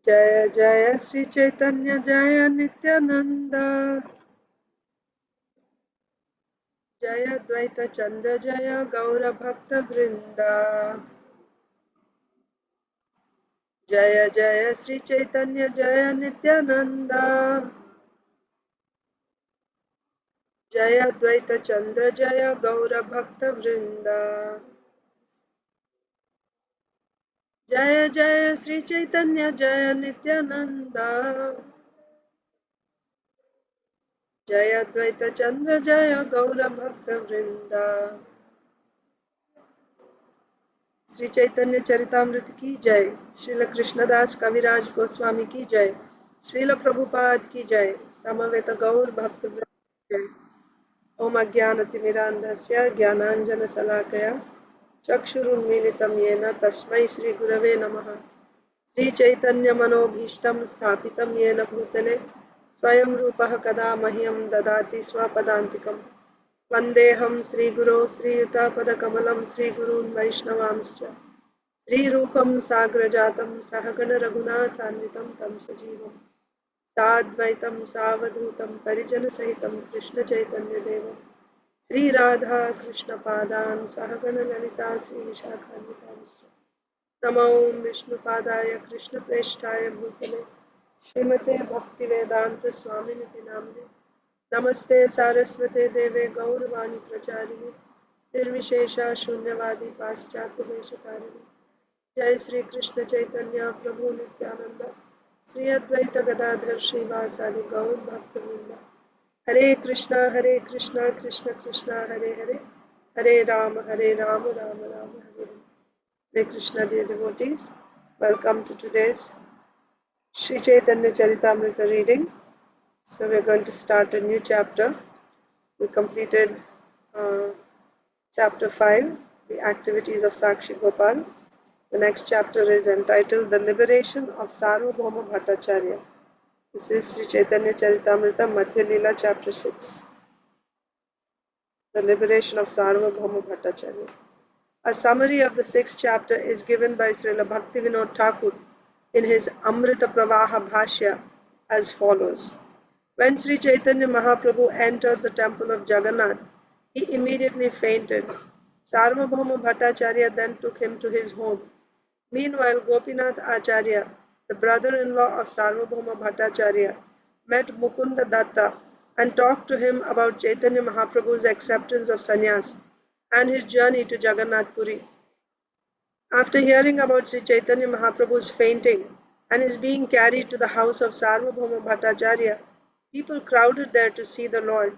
जय जय श्री चैतन्य जय नित्यानंद जय द्वैत चंद्र जय गौर भक्त वृंदा जय जय श्री चैतन्य जय नित्यानंद जय द्वैत चंद्र जय गौर भक्त वृंदा जय जय श्री चैतन्य जय नित्यानंद जय द्वैत चंद्र जय गौर भक्त वृंदा। श्री चैतन्य चरितामृत की जय। श्रील कृष्णदास कविराज गोस्वामी की जय। श्रील प्रभुपाद की जय। समवेत गौर भक्त वृंद की जय। ओम अज्ञानतिमिरान्धस्य ज्ञानाञ्जनशलाकया चक्षुरुन्मीलितं येन तस्मै श्रीगुरवे नमः। श्रीचैतन्यमनोभीष्टं स्थापितं येन भूतले स्वयं रूपः कदा मह्यं ददाति स्वपदान्तिकम्। वन्देऽहं श्रीगुरो श्रीयुतापदकमलं श्रीगुरून् वैष्णवांश्च श्रीरूपं साग्रजातं सहगण रघुनाथान्वितं तं सजीवं साद्वैतं सावधूतं परिजनसहितं कृष्णचैतन्यदेवं श्रीराधा कृष्णपादान् सहगण ललिता श्रीविशाखान्वितांश्च नमो विष्णुपादाय कृष्णप्रेष्ठाय भूतले श्रीमते भक्तिवेदांत स्वामिनिति नाम्ने नमस्ते सारस्वते देवे गौरवाणी प्रचारिणे निर्विशेषा शून्यवादी पाश्चात्य देशकारिणे जय श्री कृष्ण चैतन्य प्रभु नित्यानंद श्री अद्वैत गदाधर श्रीवासादि गौर भक्तवृंद। हरे Krishna Krishna Krishna Hare Hare Hare Ram Ram Ram Hare Hare. Hare Krishna, dear devotees, welcome to today's Sri Chaitanya Charitamrita reading. So we are going to start a new chapter. We completed chapter 5, the activities of Sakshi Gopal. The next chapter is entitled The Liberation of Sarvabhauma Bhattacharya. This is Sri Chaitanya Charitamrita Madhya Leela chapter 6. The Liberation of Sarvabhauma Bhattacharya. A summary of the 6th chapter is given by Srila Bhaktivinoda Thakur in his Amrita Pravaha Bhashya as follows. When Sri Chaitanya Mahaprabhu entered the temple of Jagannath, he immediately fainted. Sarvabhauma Bhattacharya then took him to his home. Meanwhile, Gopinath Acharya, the brother-in-law of Sarvabhauma Bhattacharya, met Mukunda Datta and talked to him about Chaitanya Mahaprabhu's acceptance of sannyas and his journey to Jagannath Puri. After hearing about Sri Chaitanya Mahaprabhu's fainting and his being carried to the house of Sarvabhauma Bhattacharya, people crowded there to see the Lord.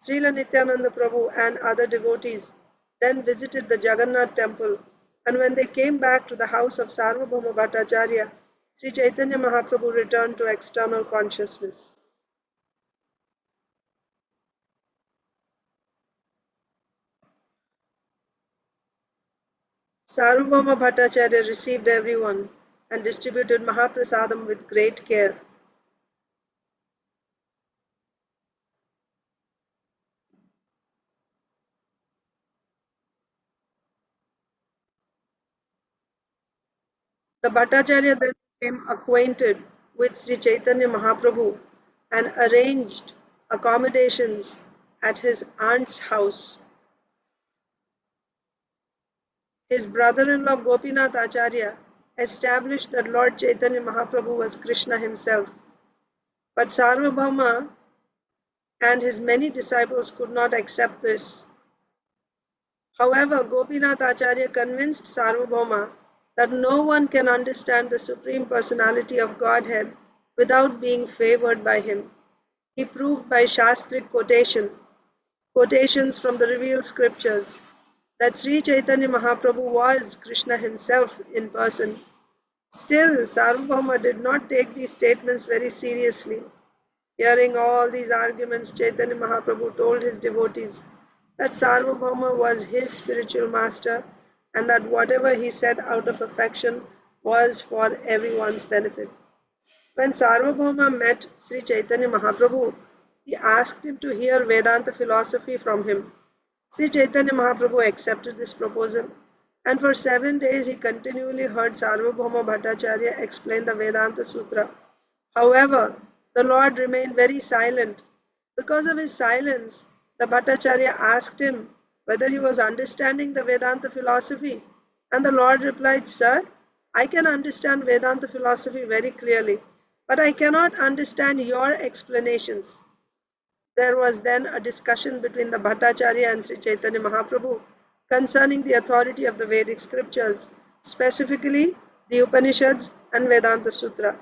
Srila Nityananda Prabhu and other devotees then visited the Jagannath temple, and when they came back to the house of Sarvabhauma Bhattacharya, Sri Chaitanya Mahaprabhu returned to external consciousness. Sarvabhauma Bhattacharya received everyone and distributed Mahaprasadam with great care. The Bhattacharya then became acquainted with Sri Chaitanya Mahaprabhu and arranged accommodations at his aunt's house. His brother-in-law Gopinath Acharya established that Lord Chaitanya Mahaprabhu was Krishna himself. But Sarvabhauma and his many disciples could not accept this. However, Gopinath Acharya convinced Sarvabhauma that no one can understand the Supreme Personality of Godhead without being favored by him. He proved by Shastric quotations from the revealed scriptures, that Sri Chaitanya Mahaprabhu was Krishna himself in person. Still, Sarvabhauma did not take these statements very seriously. Hearing all these arguments, Chaitanya Mahaprabhu told his devotees that Sarvabhauma was his spiritual master and that whatever he said out of affection was for everyone's benefit. When Sarvabhauma met Sri Chaitanya Mahaprabhu, he asked him to hear Vedanta philosophy from him. Sri Chaitanya Mahaprabhu accepted this proposal And for 7 days he continually heard Sarvabhauma Bhattacharya explain the Vedanta Sutra. However, the Lord remained very silent. Because of his silence, the Bhattacharya asked him whether he was understanding the Vedanta philosophy. And the Lord replied, Sir, I can understand Vedanta philosophy very clearly, but I cannot understand your explanations. There was then a discussion between the Bhattacharya and Sri Chaitanya Mahaprabhu concerning the authority of the Vedic scriptures, specifically the Upanishads and Vedanta Sutra.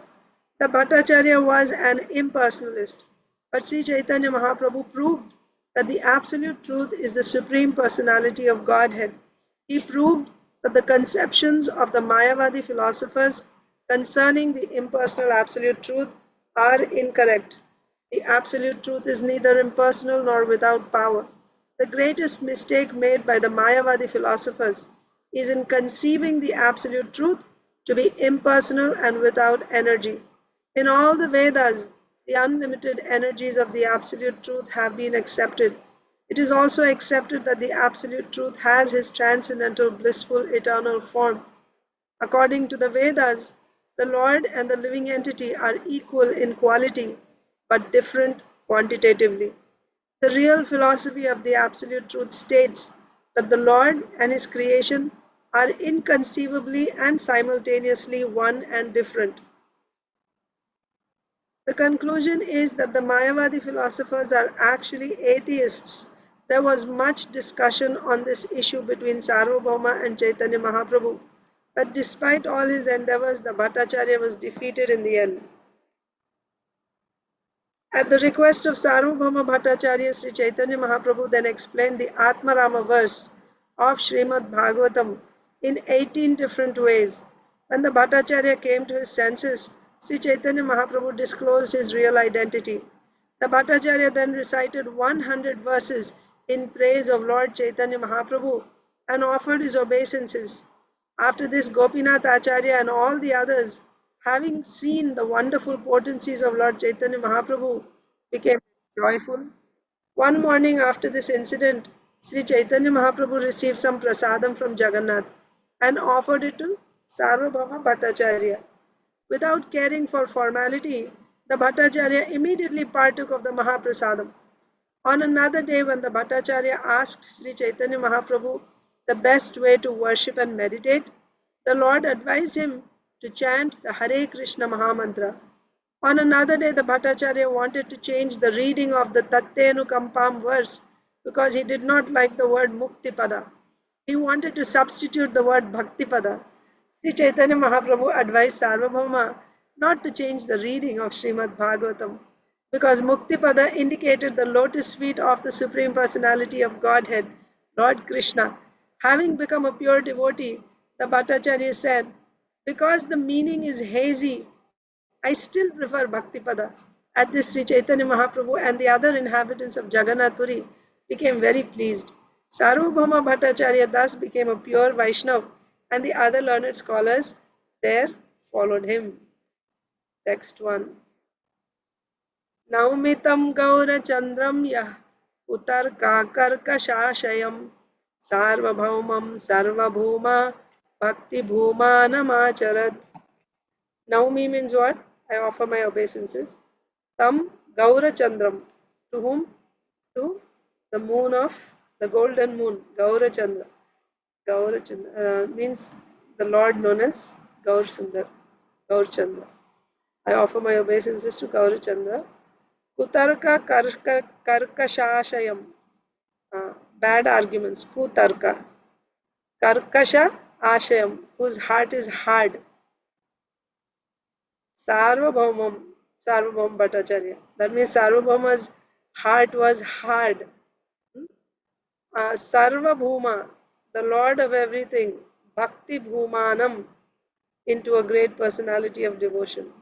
The Bhattacharya was an impersonalist, but Sri Chaitanya Mahaprabhu proved that the absolute truth is the Supreme Personality of Godhead. He proved that the conceptions of the Mayavadi philosophers concerning the impersonal absolute truth are incorrect. The absolute truth is neither impersonal nor without power. The greatest mistake made by the Mayavadi philosophers is in conceiving the absolute truth to be impersonal and without energy. In all the Vedas, the unlimited energies of the absolute truth have been accepted. It is also accepted that the absolute truth has his transcendental, blissful, eternal form. According to the Vedas, the Lord and the living entity are equal in quality but different quantitatively. The real philosophy of the Absolute Truth states that the Lord and His creation are inconceivably and simultaneously one and different. The conclusion is that the Mayavadi philosophers are actually atheists. There was much discussion on this issue between Sarvabhauma and Chaitanya Mahaprabhu, but despite all his endeavors, the Bhattacharya was defeated in the end. At the request of Sarvabhauma Bhattacharya, Sri Chaitanya Mahaprabhu then explained the Atmarama verse of Srimad Bhagavatam in 18 different ways. When the Bhattacharya came to his senses, Sri Chaitanya Mahaprabhu disclosed his real identity. The Bhattacharya then recited 100 verses in praise of Lord Chaitanya Mahaprabhu and offered his obeisances. After this, Gopinath Acharya and all the others, having seen the wonderful potencies of Lord Chaitanya Mahaprabhu, became joyful. One morning after this incident, Sri Chaitanya Mahaprabhu received some prasadam from Jagannath and offered it to Sarvabhauma Bhattacharya. Without caring for formality, the Bhattacharya immediately partook of the Mahaprasadam. On another day, when the Bhattacharya asked Sri Chaitanya Mahaprabhu the best way to worship and meditate, the Lord advised him to chant the Hare Krishna Mahamantra. On another day, the Bhattacharya wanted to change the reading of the Tattenukampam verse because he did not like the word Muktipada. He wanted to substitute the word Bhaktipada. Sri Chaitanya Mahaprabhu advised Sarvabhauma not to change the reading of Srimad Bhagavatam because Muktipada indicated the lotus feet of the Supreme Personality of Godhead, Lord Krishna. Having become a pure devotee, the Bhattacharya said, because the meaning is hazy, I still prefer Bhaktipada. At this, Sri Chaitanya Mahaprabhu and the other inhabitants of Jagannath Puri became very pleased. Sarvabhauma Bhattacharya thus became a pure Vaishnav, and the other learned scholars there followed him. Text 1. Naumitam Gaurachandram Yah Utarkakarkashashayam Sarvabhaumam Sarvabhuma Bhakti Bhumanamacharat. Naumi means what? I offer my obeisances. Tam Gaurachandram. To whom? To the moon of the golden moon, Gaurachandra. Gaurachandra means the Lord known as Gaur Sundar, Gaurchandra. I offer my obeisances to Gaurachandra. Kutarka Karkashashayam. Bad arguments. Kutarka. Karkasha Ashayam, whose heart is hard. Sarvabhaumam, Sarvabhaum Bhattacharya. That means Sarvabhauma's heart was hard. Sarvabhauma, the Lord of everything, Bhakti Bhumanam, into a great personality of devotion.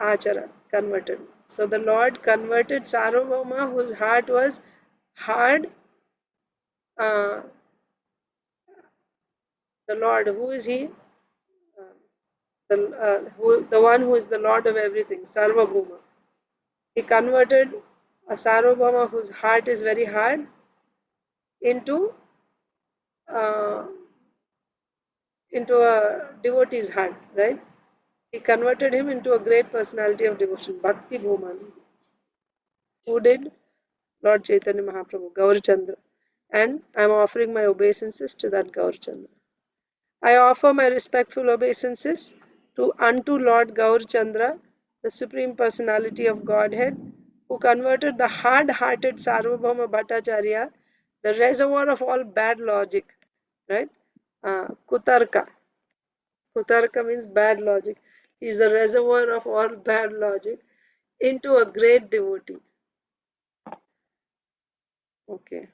Achara, converted. So the Lord converted Sarvabhauma, whose heart was hard. The Lord, who is he? The one who is the Lord of everything, Sarvabhauma. He converted a Sarvabhauma whose heart is very hard into uh, into a devotee's heart, right? He converted him into a great personality of devotion, Bhakti Bhuman. Who did? Lord Chaitanya Mahaprabhu, Gaurachandra. And I am offering my obeisances to that Gaurachandra. I offer my respectful obeisances to unto Lord Gaurachandra, the Supreme Personality of Godhead, who converted the hard-hearted Sarvabhauma Bhattacharya, the reservoir of all bad logic, right? Kutarka. Kutarka means bad logic. He is the reservoir of all bad logic into a great devotee. Okay.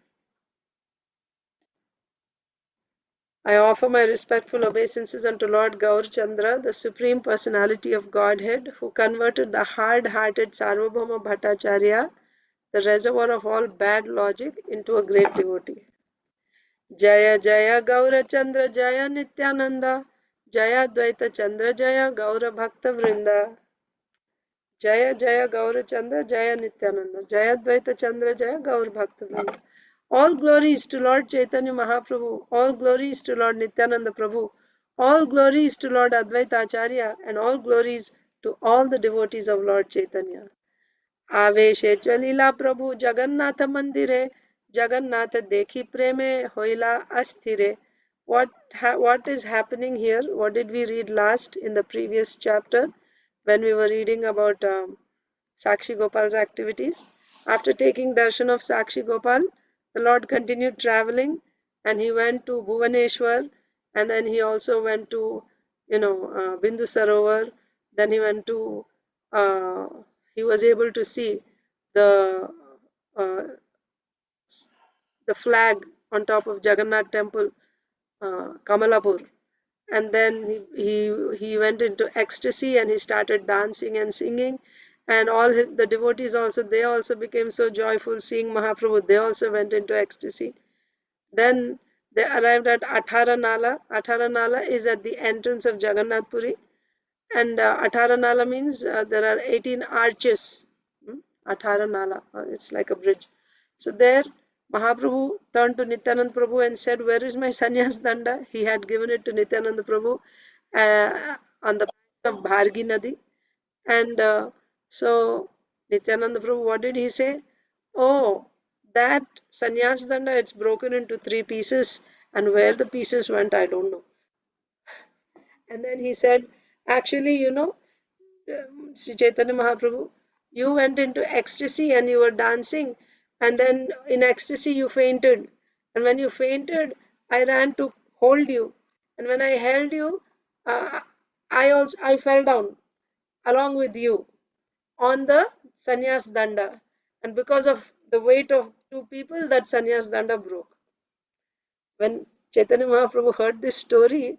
I offer my respectful obeisances unto Lord Gaurachandra, the Supreme Personality of Godhead, who converted the hard-hearted Sarvabhauma Bhattacharya, the reservoir of all bad logic, into a great devotee. Jaya Jaya Gaurachandra Jaya Nityananda Jaya Dvaita Chandra Jaya Gaura Bhakta Vrinda. Jaya Jaya Gaurachandra Jaya Nityananda Jaya Dvaita Chandra Jaya Gaur Bhakta Vrinda. All glories to Lord Chaitanya Mahaprabhu, all glories to Lord Nityananda Prabhu, all glories to Lord Advaita Acharya, and all glories to all the devotees of Lord Chaitanya. Aveshe Chalila Prabhu Jagannatha Mandire, Jagannatha Dekhi Preme Hoila Asthire. What is happening here? What did we read last in the previous chapter when we were reading about Sakshi Gopal's activities? After taking darshan of Sakshi Gopal, the Lord continued traveling and he went to Bhuvaneshwar, and then he also went to, Bindu Sarovar. Then he went to, he was able to see the uh, the flag on top of Jagannath temple, Kamalapur. And then he went into ecstasy and he started dancing and singing, and the devotees also, they also became so joyful seeing Mahaprabhu. They also went into ecstasy. Then they arrived at Atharanala. Atharanala is at the entrance of Jagannath Puri, and Atharanala means there are 18 arches. Atharanala, it's like a bridge. So there Mahaprabhu turned to Nityananda Prabhu and said, "Where is my sannyas danda?" He had given it to Nityananda Prabhu on the bank of Bhargi Nadi. And so Nityananda Prabhu, what did he say? Oh, that sannyas danda, it's broken into three pieces, and where the pieces went, I don't know. And then he said, actually, Sri Chaitanya Mahaprabhu, you went into ecstasy and you were dancing, and then in ecstasy you fainted. And when you fainted, I ran to hold you. And when I held you, uh, I fell down along with you on the sannyas danda. And because of the weight of two people, that sannyas danda broke. When Chaitanya Mahaprabhu heard this story,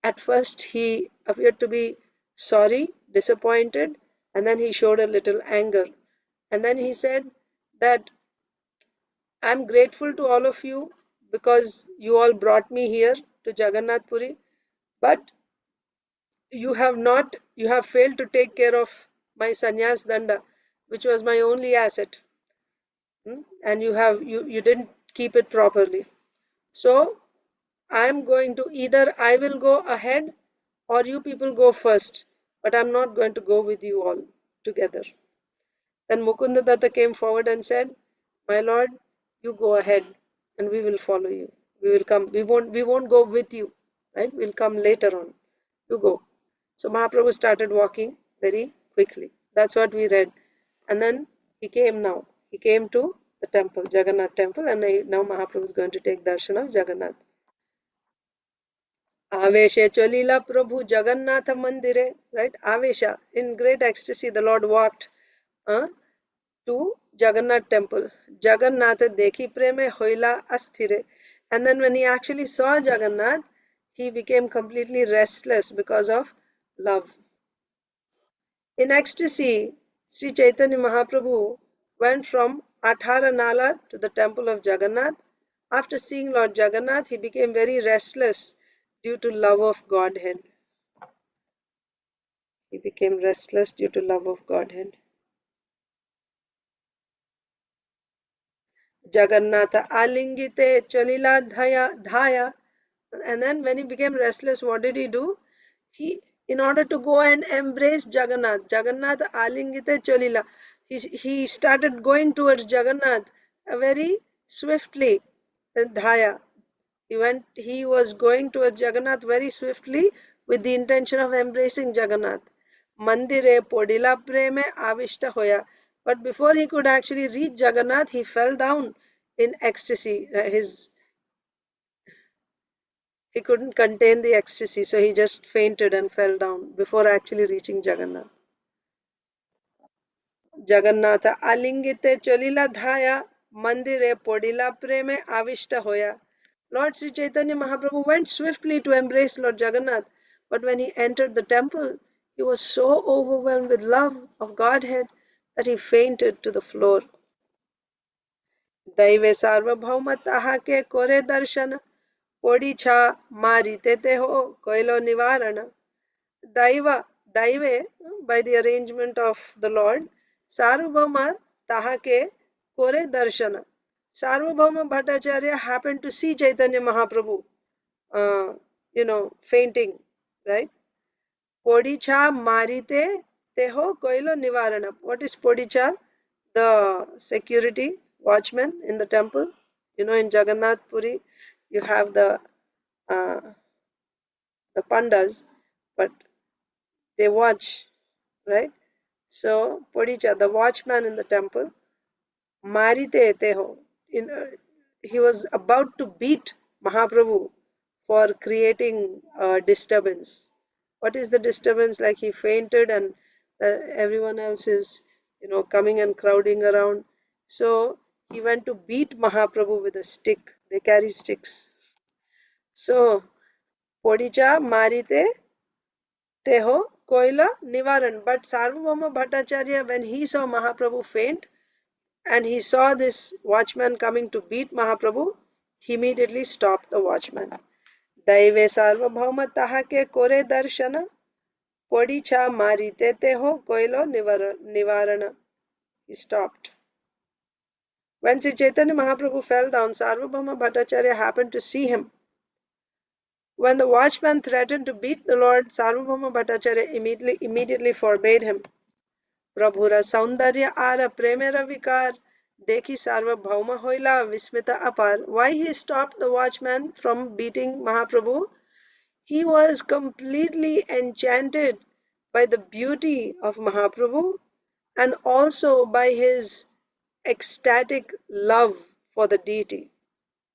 at first he appeared to be sorry, disappointed, and then he showed a little anger. And then he said that I'm grateful to all of you because you all brought me here to Jagannath Puri, but you have failed to take care of my sannyas danda, which was my only asset. And you didn't keep it properly. So I'm going to, either I will go ahead or you people go first, but I'm not going to go with you all together. Then Mukunda Datta came forward and said, "My lord, you go ahead and we will follow you. We will come. We won't go with you, right? We'll come later on. You go." So Mahaprabhu started walking very quickly. That's what we read. And then he came now. He came to the temple, Jagannath temple, and now Mahaprabhu is going to take darshan of Jagannath. Avesha Cholila Prabhu Jagannatha Mandire, right? Avesha, in great ecstasy, the Lord walked to Jagannath temple. Jagannatha Dekhi Preme Hoila Asthire. And then when he actually saw Jagannath, he became completely restless because of love. In ecstasy, Sri Chaitanya Mahaprabhu went from Atharanala to the temple of Jagannath. After seeing Lord Jagannath, he became very restless due to love of Godhead. He became restless due to love of Godhead. Jagannatha alingite chalila dhaya. And then when he became restless, what did he do? In order to go and embrace Jagannath alingite chalila, he started going towards Jagannath very swiftly. Dhaya. He was going towards Jagannath very swiftly with the intention of embracing Jagannath. Mandire podila preme avishta hoya. But before he could actually reach Jagannath, he fell down in ecstasy. He couldn't contain the ecstasy, so he just fainted and fell down before actually reaching Jagannath. Jagannatha alingite cholila dhaya, mandire podila preme avishta hoya. Lord Sri Chaitanya Mahaprabhu went swiftly to embrace Lord Jagannath, but when he entered the temple, he was so overwhelmed with love of Godhead that he fainted to the floor. Daive Sarvabhauma tahake kore darshana, podi cha marite te ho koilo nivarana. Daiva, Daive, by the arrangement of the Lord, Sarvabhauma tahake kore darshana. Sarvabhauma Bhattacharya happened to see Chaitanya Mahaprabhu, fainting, right? Podicha marite teho koilo nivarana. What is Podicha? The security watchman in the temple. In Jagannath Puri, you have uh, the pandas, but they watch, right? So Podicha, the watchman in the temple, marite teho. He was about to beat Mahaprabhu for creating a disturbance. What is the disturbance? Like he fainted and everyone else is, coming and crowding around. So he went to beat Mahaprabhu with a stick. They carry sticks. So, Podicha marite teho koila nivaran. But Sarvabhauma Bhattacharya, when he saw Mahaprabhu faint and he saw this watchman coming to beat Mahaprabhu, he immediately stopped the watchman. Daive Sarvabhauma tahake kore darshana, podicha marite teho koilo nivarana. He stopped. When Sri Chaitanya Mahaprabhu fell down, Sarvabhauma Bhattacharya happened to see him. When the watchman threatened to beat the Lord, Sarvabhauma Bhattacharya immediately forbade him. Prabhura saundarya ara premera vikar, dekhi Sarvabhauma hoila vismita apar. Why he stopped the watchman from beating Mahaprabhu? He was completely enchanted by the beauty of Mahaprabhu and also by his ecstatic love for the deity,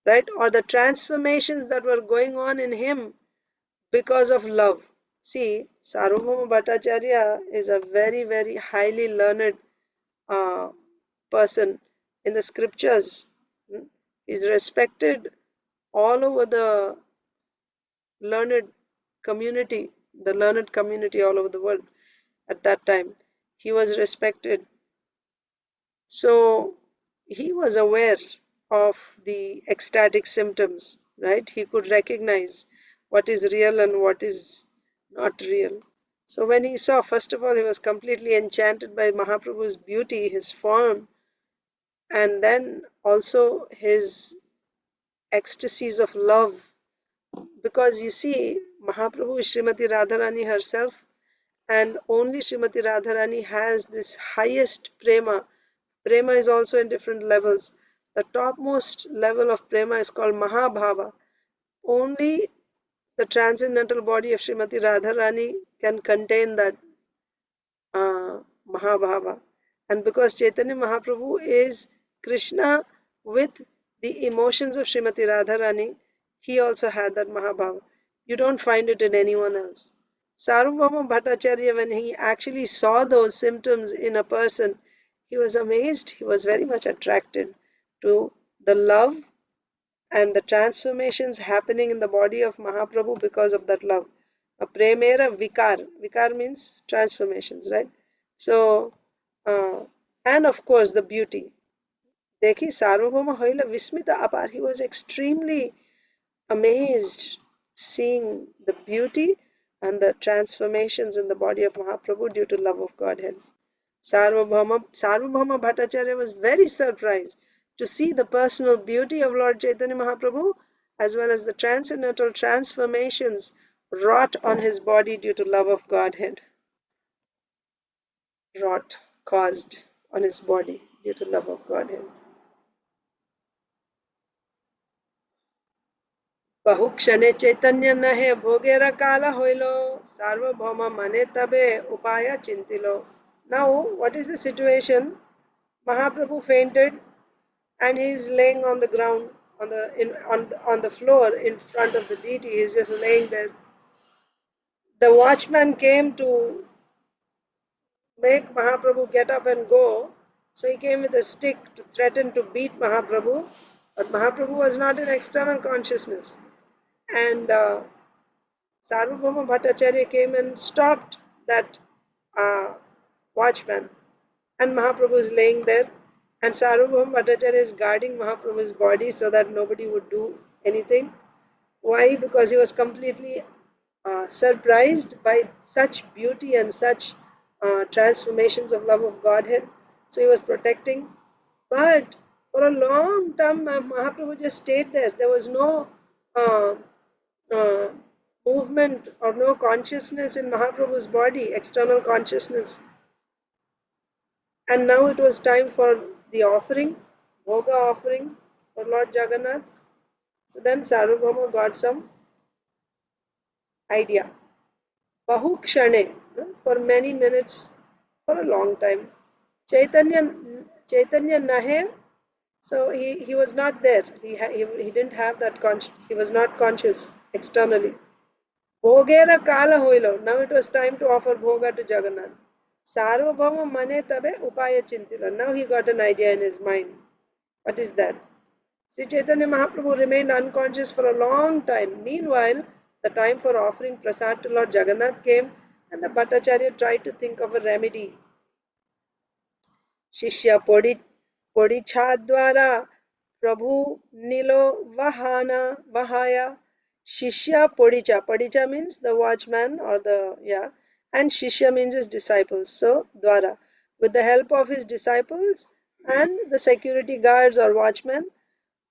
right? Or the transformations that were going on in him because of love. See, Sarvabhauma Bhattacharya is a very, very highly learned uh, person in the scriptures. He's respected all over the learned community, the learned community all over the world at that time. He was respected. So he was aware of the ecstatic symptoms, right? He could recognize what is real and what is not real. So when he saw, first of all, he was completely enchanted by Mahaprabhu's beauty, his form, and then also his ecstasies of love. Because you see, Mahaprabhu is Srimati Radharani herself, and only Srimati Radharani has this highest prema. Prema is also in different levels. The topmost level of prema is called Mahabhava. Only the transcendental body of Srimati Radharani can contain that Mahabhava. And because Chaitanya Mahaprabhu is Krishna with the emotions of Srimati Radharani, he also had that Mahabhava. You don't find it in anyone else. Sarvabhauma Bhattacharya, when he actually saw those symptoms in a person, he was amazed. He was very much attracted to the love and the transformations happening in the body of Mahaprabhu because of that love. A premera vikar. Vikar means transformations, right? So, and of course the beauty. Dekhi Sarvabhauma hoila vismita apar. He was extremely amazed seeing the beauty and the transformations in the body of Mahaprabhu due to love of Godhead. Sarvabhauma Bhattacharya was very surprised to see the personal beauty of Lord Chaitanya Mahaprabhu as well as the transcendental transformations wrought on his body due to love of Godhead. Wrought, caused on his body due to love of Godhead. बहु क्षणे चैतन्य नहे भोगेर काल होइलो सार्वभौम मने तबे उपाय चिंतिलो. Now, what is the situation? Mahaprabhu fainted and he is laying on the ground, on the floor in front of the deity. He is just laying there. The watchman came to make Mahaprabhu get up and go. So he came with a stick to threaten to beat Mahaprabhu. But Mahaprabhu was not in external consciousness. And Sarvabhauma Bhattacharya came and stopped that watchman. And Mahaprabhu is laying there. And Sarvabhauma Bhattacharya is guarding Mahaprabhu's body so that nobody would do anything. Why? Because he was completely surprised by such beauty and such transformations of love of Godhead. So he was protecting. But for a long time, Mahaprabhu just stayed there. There was no movement or no consciousness in Mahaprabhu's body, external consciousness. And now it was time for the offering, Bhoga offering for Lord Jagannath. So then Sarvabhauma got some idea. Bahu kshane, for many minutes, for a long time. Chaitanya nahe, so he was not there. He didn't have that he was not conscious externally. Bhogera kala hoilo. Now it was time to offer bhoga to Jagannath. Sarvabhauma mane tabe upaya chintila. Now he got an idea in his mind. What is that? Sri Chaitanya Mahaprabhu remained unconscious for a long time. Meanwhile, the time for offering prasad to Lord Jagannath came and the Bhattacharya tried to think of a remedy. Shishya Podichadwara Prabhu Nilo Vahaya. Shishya Podicha. Podicha means the watchman or and Shishya means his disciples. So, Dwara. With the help of his disciples and the security guards or watchmen,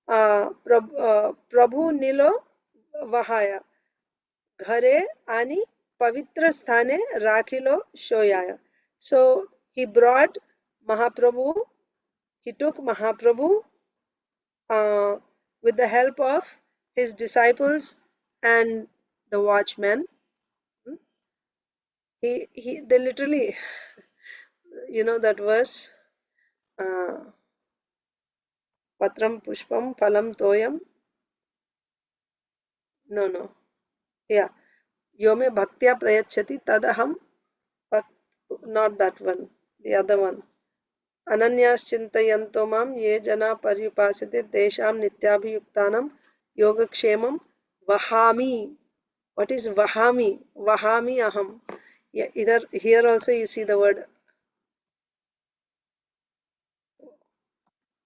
Prabhu Nilo Vahaya. Ghare ani pavitra sthane rakhilo shoyaya. So he brought Mahaprabhu, he took Mahaprabhu with the help of his disciples and the watchmen. They literally, that verse, Patram Pushpam Phalam Toyam. No. Yeah. Yome Bhaktya Prayachati Tadaham. Not that one. The other one. Ananyas mam ye jana paryupasate tesham nityabhiyuktanam yogakshemam vahami. What is vahami? Vahami aham. Yeah, here also you see the word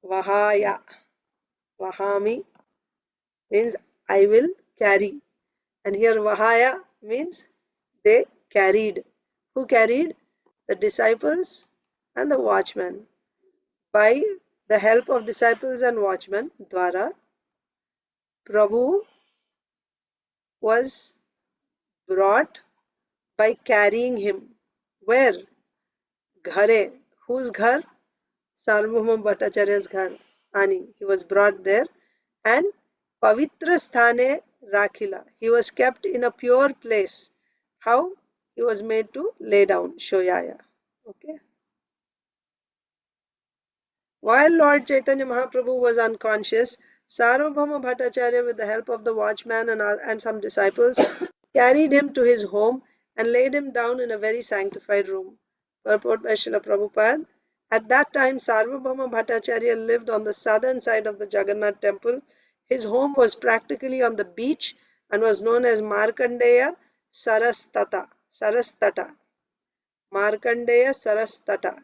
vahaya. Vahami means I will carry. And here vahaya means they carried. Who carried? The disciples and the watchmen. By the help of disciples and watchmen, Dwara, Prabhu was brought by carrying him. Where? Ghare. Whose ghar? Sarvabhauma Bhattacharya's ghar. Ani. He was brought there. And Pavitra Sthane Rakhila. He was kept in a pure place. How? He was made to lay down. Shoyaya. Okay. While Lord Chaitanya Mahaprabhu was unconscious, Sarvabhauma Bhattacharya, with the help of the watchman and some disciples, carried him to his home and laid him down in a very sanctified room. Purport by Srila Prabhupada. At that time, Sarvabhauma Bhattacharya lived on the southern side of the Jagannath temple. His home was practically on the beach and was known as Markandeya Sarastata. Markandeya Sarastata.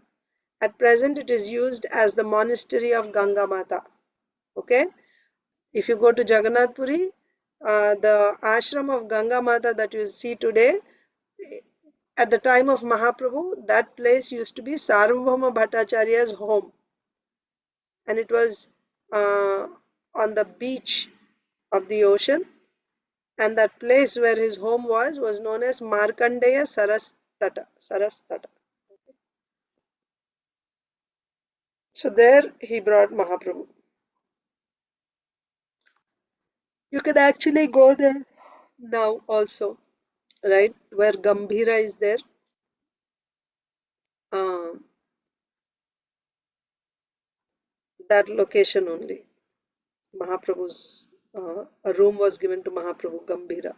At present, it is used as the monastery of Ganga Mata. Okay? If you go to Jagannath Puri, the ashram of Ganga Mata that you see today, at the time of Mahaprabhu, that place used to be Sarvabhauma Bhattacharya's home. And it was on the beach of the ocean, and that place where his home was known as Markandeya Sarastata. Sarastata. So there he brought Mahaprabhu. You can actually go there now also, right? Where Gambhira is there. Uh, that location only. Mahaprabhu's a room was given to Mahaprabhu Gambhira.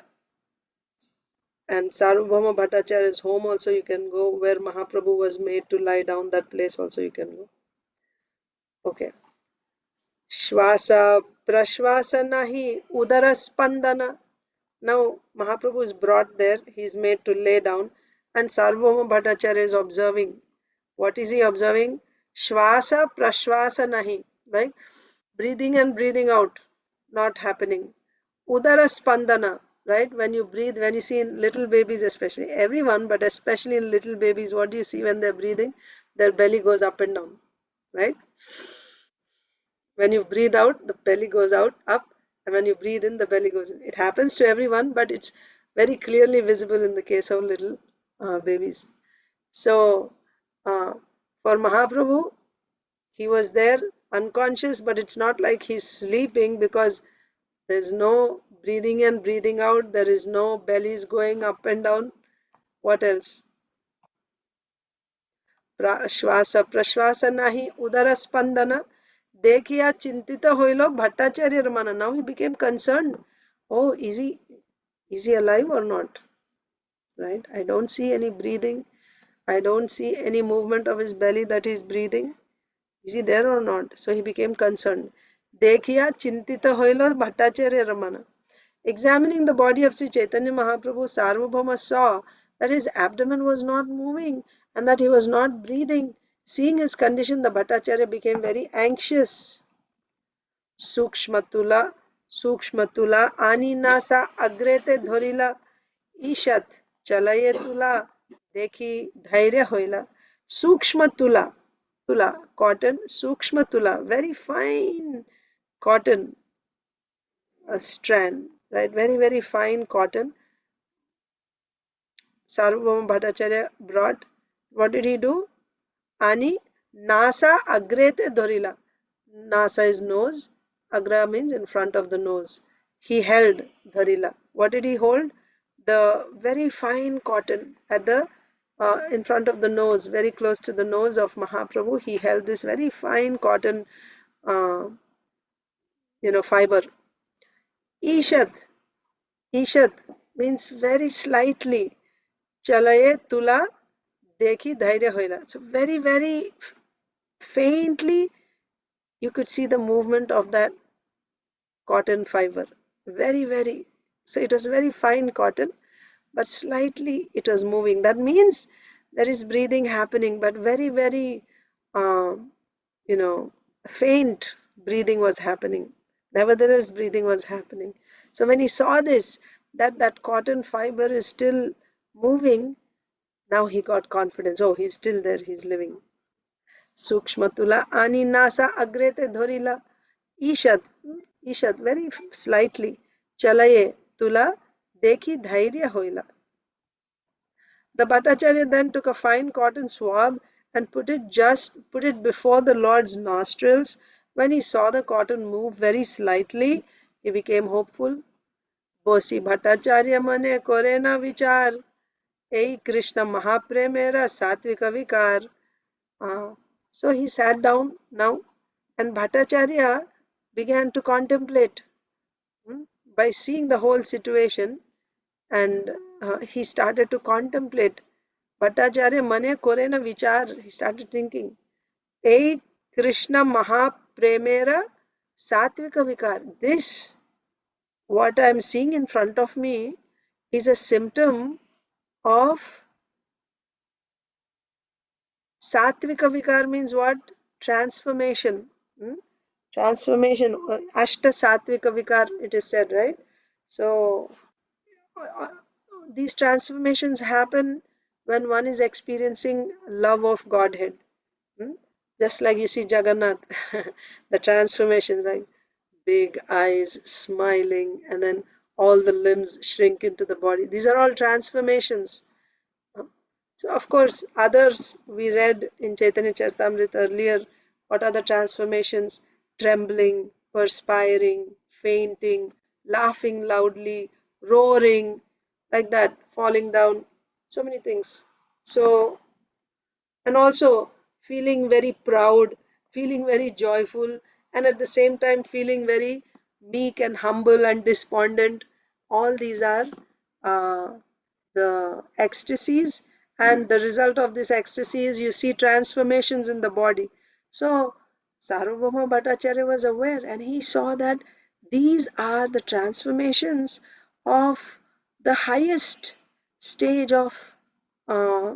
And Sarvabhauma Bhattacharya's home also you can go, where Mahaprabhu was made to lie down, that place also you can go. Okay. Shwasa Prashwasa Nahi Udara Spandana. Now Mahaprabhu is brought there, he is made to lay down, and Sarvabhauma Bhattacharya is observing. What is he observing? Shwasa Prashwasa Nahi. Like breathing and breathing out not happening. Udara Spandana, right? When you breathe, when you see in little babies especially, everyone, but especially in little babies, what do you see when they're breathing? Their belly goes up and down, right? When you breathe out, the belly goes out, up, and when you breathe in, the belly goes in. It happens to everyone, but it's very clearly visible in the case of little babies. So, for Mahaprabhu, he was there unconscious, but it's not like he's sleeping, because there's no breathing in, breathing out, there is no bellies going up and down. What else? Shwasa prashwasa nahi udara spandana dekhiya chintita hoilo Bhattacharya Ramana. Now he became concerned. Oh, is he alive or not? Right? I don't see any breathing. I don't see any movement of his belly that he's breathing. Is he there or not? So he became concerned. Dekhiya chintita hoilo Bhattacharya Ramana. Examining the body of Sri Chaitanya Mahaprabhu, Sarvabhauma saw that his abdomen was not moving and that he was not breathing. Seeing his condition, the Bhattacharya became very anxious. Sukshmatula, Sukshmatula, Aninasa Agrete Dhorila, Ishat, Chalaye Tula, Dekhi Dhairya Hoila. Sukshmatula, Tula, cotton, Sukshmatula, very fine cotton, a strand, right? Very, very fine cotton. Sarvabhauma Bhattacharya brought. What did he do? Ani Nasa Agrete Dorila. Nasa is nose. Agra means in front of the nose. He held Dharila. What did he hold? The very fine cotton at the in front of the nose, very close to the nose of Mahaprabhu. He held this very fine cotton, uh, fiber. Ishat. Ishat means very slightly. Chalaye tula dekhi dhairya hoila. So very, very faintly you could see the movement of that cotton fiber. Very, very. So it was very fine cotton, but slightly it was moving. That means there is breathing happening, but very, very, um, you know, faint breathing was happening. Nevertheless, breathing was happening. So when he saw this, that cotton fiber is still moving, now he got confidence. Oh, he's still there, he's living. Sukshmatula ani nasa agrete dhorila. Ishat, Ishat, very slightly. Chalaye, Tula, dekhi dhairya hoila. The Bhattacharya then took a fine cotton swab and put it before the Lord's nostrils. When he saw the cotton move very slightly, he became hopeful. Bosi Bhattacharya mane kore na vichar. Ei Krishna Mahapremera Satvika Vikar. So he sat down now, and Bhattacharya began to contemplate. By seeing the whole situation, and he started to contemplate. Bhattacharya mane korena vichar, he started thinking, Ei Krishna Mahapremera Satvika Vikar. This, what I am seeing in front of me, is a symptom of Satvika Vikar. Means what? Transformation. Transformation. Ashta Satvika Vikar, it is said, right? So these transformations happen when one is experiencing love of Godhead. Just like you see Jagannath, the transformations, like big eyes, smiling, and then all the limbs shrink into the body. These are all transformations. So, of course, others we read in Chaitanya Charitamrita earlier, what are the transformations? Trembling, perspiring, fainting, laughing loudly, roaring, like that, falling down, so many things. So, and also feeling very proud, feeling very joyful, and at the same time feeling very meek and humble and despondent. All these are uh, the ecstasies, and the result of this ecstasy is you see transformations in the body. So Sarvabhauma Bhattacharya was aware, and he saw that these are the transformations of the highest stage of uh,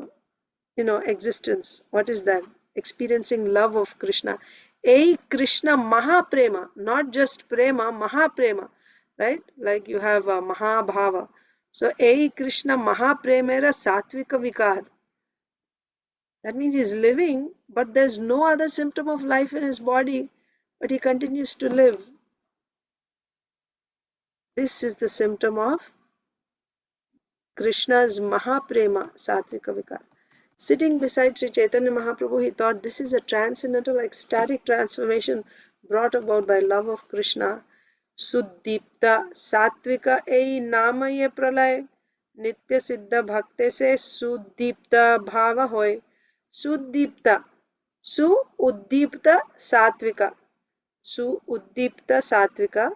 existence. What is that? Experiencing love of Krishna. A Krishna Mahaprema, not just Prema, Mahaprema, right? Like you have Mahabhava. So A Krishna Mahapremera Satvika Vikar. That means he's living, but there's no other symptom of life in his body, but he continues to live. This is the symptom of Krishna's Mahaprema Satvika Vikar. Sitting beside Sri Chaitanya Mahaprabhu, he thought this is a transcendental, ecstatic transformation brought about by love of Krishna. Suddipta Satvika Ei Namaye Pralay Nitya Siddha Bhakte Se Suddipta Bhava Hoy. Suddipta Su Uddipta Satvika Su Uddipta Satvika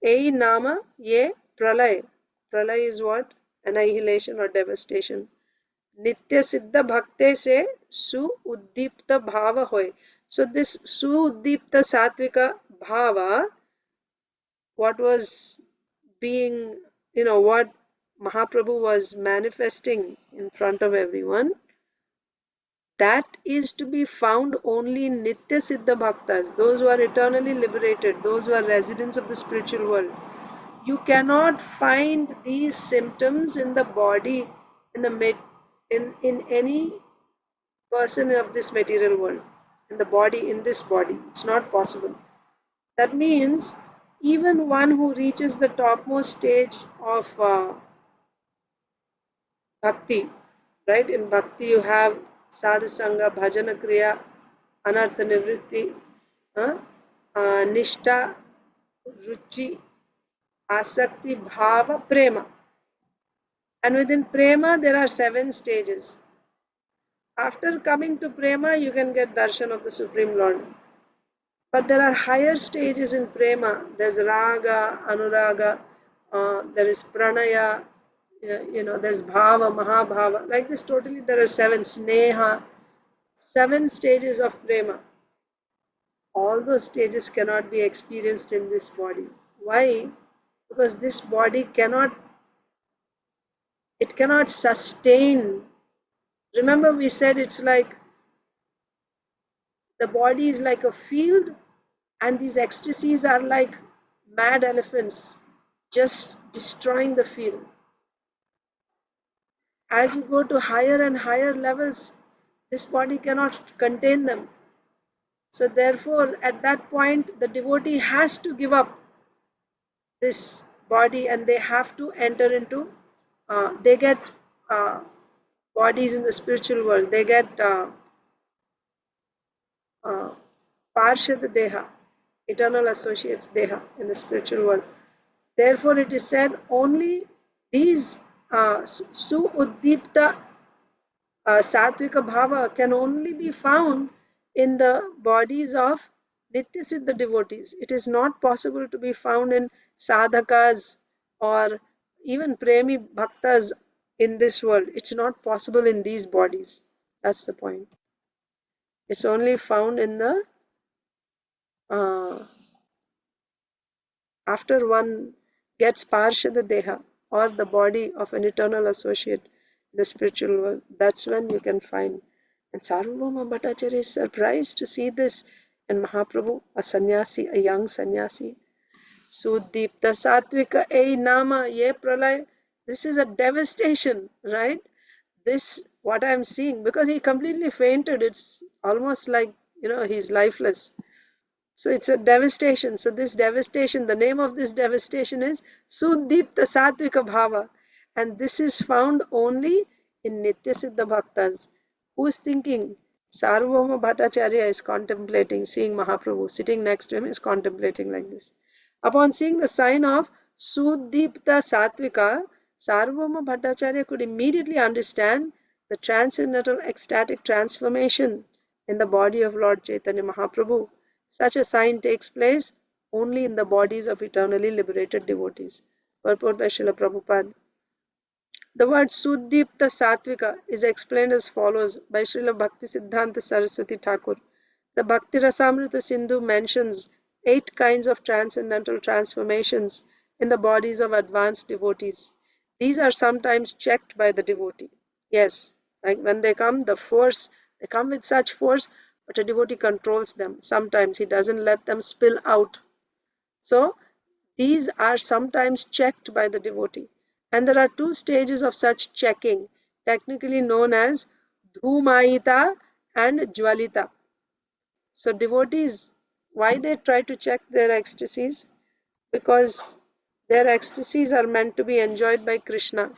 Ei Nama Ye Pralay. Pralay is what? Annihilation or devastation. Nitya Siddha Bhakte se Su Uddipta Bhava hoy. So this Su Uddipta Satvika Bhava, what was being, what Mahaprabhu was manifesting in front of everyone, that is to be found only in Nitya Siddha Bhaktas, those who are eternally liberated, those who are residents of the spiritual world. You cannot find these symptoms in the body, in the in any person of this material world, in the body, in this body. It's not possible. That means even one who reaches the topmost stage of bhakti, right? In bhakti, you have sadhusanga, bhajana kriya, anartha nivritti, nishta, ruchi, asakti, bhava, prema. And within prema, there are 7 stages. After coming to prema, you can get darshan of the Supreme Lord. But there are higher stages in prema. There's raga, anuraga, there is pranaya, there's bhava, mahabhava. Like this, totally there are 7. Sneha, 7 stages of prema. All those stages cannot be experienced in this body. Why? Because this body cannot sustain. Remember, we said it's like the body is like a field, and these ecstasies are like mad elephants just destroying the field. As you go to higher and higher levels, this body cannot contain them. So therefore, at that point, the devotee has to give up this body, and they have to enter into, they get bodies in the spiritual world. They get Parshad Deha, eternal associates Deha in the spiritual world. Therefore, it is said only these Su Uddipta Satvika Bhava can only be found in the bodies of Nitya Siddha devotees. It is not possible to be found in sadhakas or even premi bhaktas in this world. It's not possible in these bodies. That's the point. It's only found in the after one gets Parshada Deha, or the body of an eternal associate in the spiritual world. That's when you can find. And Sarvabhauma Bhattacharya is surprised to see this. And Mahaprabhu, a sannyasi, a young sannyasi, Suddipta Satvika Ei Nama Ye Pralay. This is a devastation, right? This, what I'm seeing, because he completely fainted. It's almost like he's lifeless. So it's a devastation. So this devastation, the name of this devastation is Suddipta Satvika Bhava. And this is found only in Nitya Siddha Bhaktas. Who's thinking? Sarvabhauma Bhattacharya is contemplating, seeing Mahaprabhu. Sitting next to him is contemplating like this. Upon seeing the sign of Suddipta Satvika, Sarvabhauma Bhattacharya could immediately understand the transcendental ecstatic transformation in the body of Lord Chaitanya Mahaprabhu. Such a sign takes place only in the bodies of eternally liberated devotees. Purport by Srila Prabhupada. The word Suddipta Satvika is explained as follows by Srila Bhakti Siddhanta Saraswati Thakur. The Bhakti Rasamrita Sindhu mentions 8 kinds of transcendental transformations in the bodies of advanced devotees. These are sometimes checked by the devotee. Yes, like when they come, they come with such force, but a devotee controls them. Sometimes he doesn't let them spill out. So these are sometimes checked by the devotee. And there are 2 stages of such checking, technically known as Dhumaita and Jwalita. So devotees, why they try to check their ecstasies? Because their ecstasies are meant to be enjoyed by Krishna.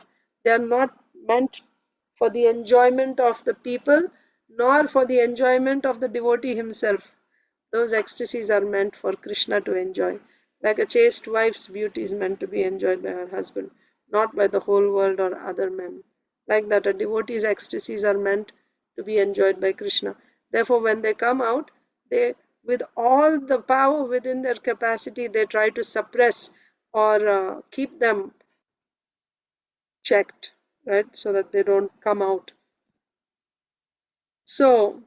They are not meant for the enjoyment of the people, nor for the enjoyment of the devotee himself. Those ecstasies are meant for Krishna to enjoy. Like a chaste wife's beauty is meant to be enjoyed by her husband, not by the whole world or other men. Like that, a devotee's ecstasies are meant to be enjoyed by Krishna. Therefore, when they come out, they, with all the power within their capacity, they try to suppress or keep them checked, right, so that they don't come out. So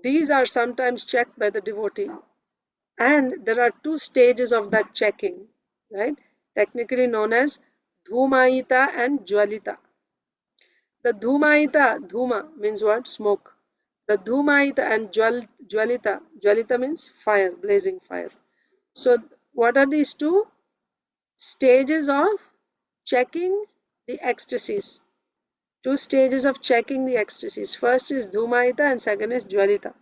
these are sometimes checked by the devotee. And there are 2 stages of that checking, right, technically known as Dhumaita and Jwalita. The Dhumaita, Dhuma means what? Smoke. The Dhumaita and Jwalita, Jwalita means fire, blazing fire. So what are these 2 stages of checking the ecstasies? 2 stages of checking the ecstasies. First is Dhumaita and second is Jwalita.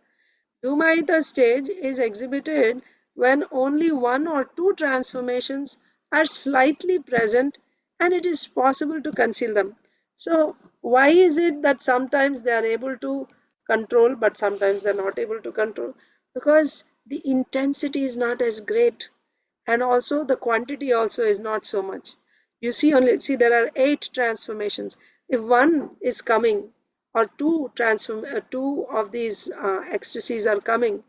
Dhumaita stage is exhibited when only 1 or 2 transformations are slightly present and it is possible to conceal them. So why is it that sometimes they are able to control but sometimes they are not able to control? Because the intensity is not as great, and also the quantity also is not so much. You see, there are 8 transformations. If one is coming or 2 of these ecstasies are coming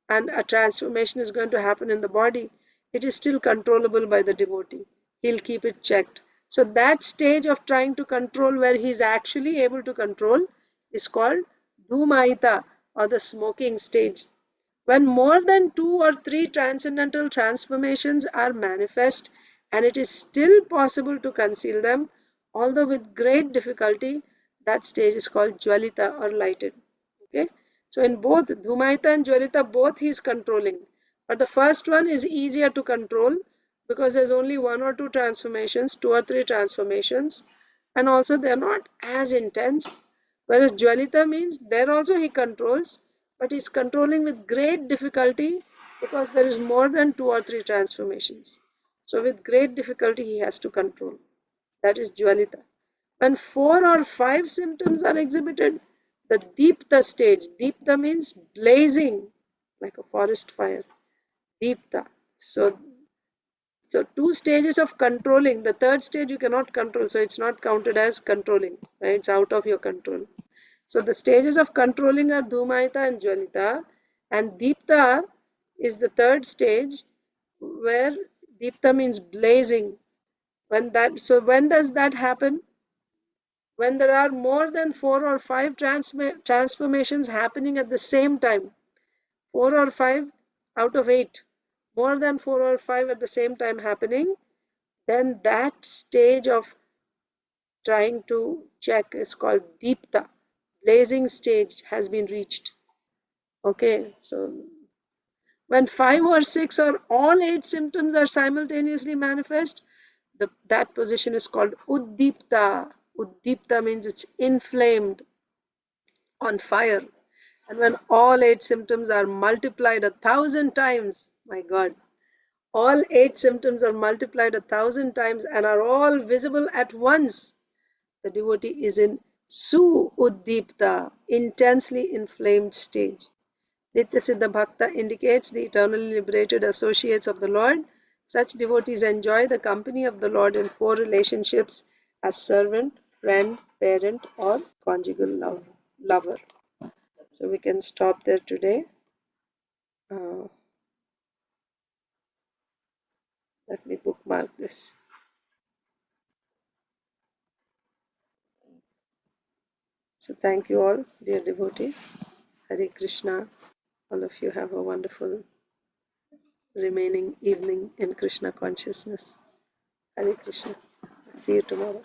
and a transformation is going to happen in the body, it is still controllable by the devotee. He'll keep it checked. So that stage of trying to control, where he is actually able to control, is called Dhumaita, or the smoking stage. When more than 2 or 3 transcendental transformations are manifest and it is still possible to conceal them, although with great difficulty, that stage is called Jwalita, or lighted. Okay, so in both Dhumaita and Jwalita, both he is controlling, but the first one is easier to control because there's only 1 or 2 transformations, 2 or 3 transformations, and also they're not as intense. Whereas Jwalita means there also he controls, but he's controlling with great difficulty because there is more than 2 or 3 transformations. So with great difficulty he has to control. That is Jwalita. When 4 or 5 symptoms are exhibited, the Deepta stage, Deepta means blazing like a forest fire. Deepta. So 2 stages of controlling. The third stage you cannot control, so it's not counted as controlling, right? It's out of your control. So the stages of controlling are Dhumaita and Jwalita, and Deepta is the third stage, where Deepta means blazing. When does that happen? When there are more than 4 or 5 transformations happening at the same time. 4 or 5 out of 8. More than 4 or 5 at the same time happening, then that stage of trying to check is called Deepta. Blazing stage has been reached. Okay, so when 5 or 6 or all 8 symptoms are simultaneously manifest, that position is called Uddipta. Uddipta means it's inflamed, on fire. And when all 8 symptoms are multiplied 1,000 times, my God, all 8 symptoms are multiplied 1,000 times and are all visible at once, the devotee is in Su-Uddipta, intensely inflamed stage. Nitya Siddha Bhakta indicates the eternally liberated associates of the Lord. Such devotees enjoy the company of the Lord in 4 relationships as servant, friend, parent, or conjugal lover. So we can stop there today. Let me bookmark this. So thank you all, dear devotees. Hare Krishna. All of you have a wonderful remaining evening in Krishna consciousness. Hare Krishna. See you tomorrow.